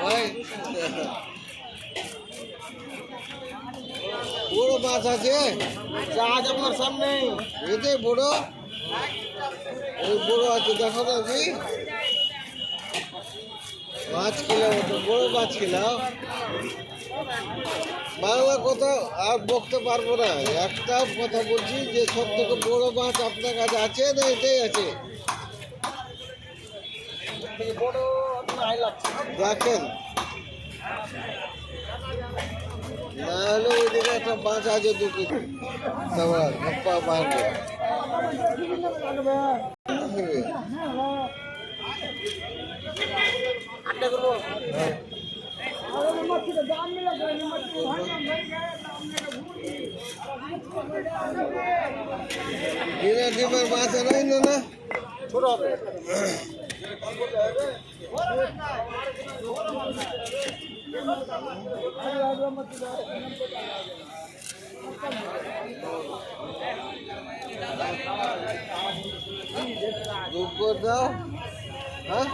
ভাই বড় মাছ আছে জাহাজ আপনার সামনে এতে বড় ওই বড় আছে দেখো না কি মাছ খেলাম তো বড় মাছ খেলাম বাংলা কথা আর বলতে পারবো না একটা কথা বলছি যে সব থেকে বড় মাছ আপনার কাছে আছে না এটাই আছে দেখেন না হলে ওই দিকে একটা মাছ আছে 2 কেজি খাবার হাপ্পা মারবে ডিমের মাছ নাই না ছোট হবে দাও হ্যাঁ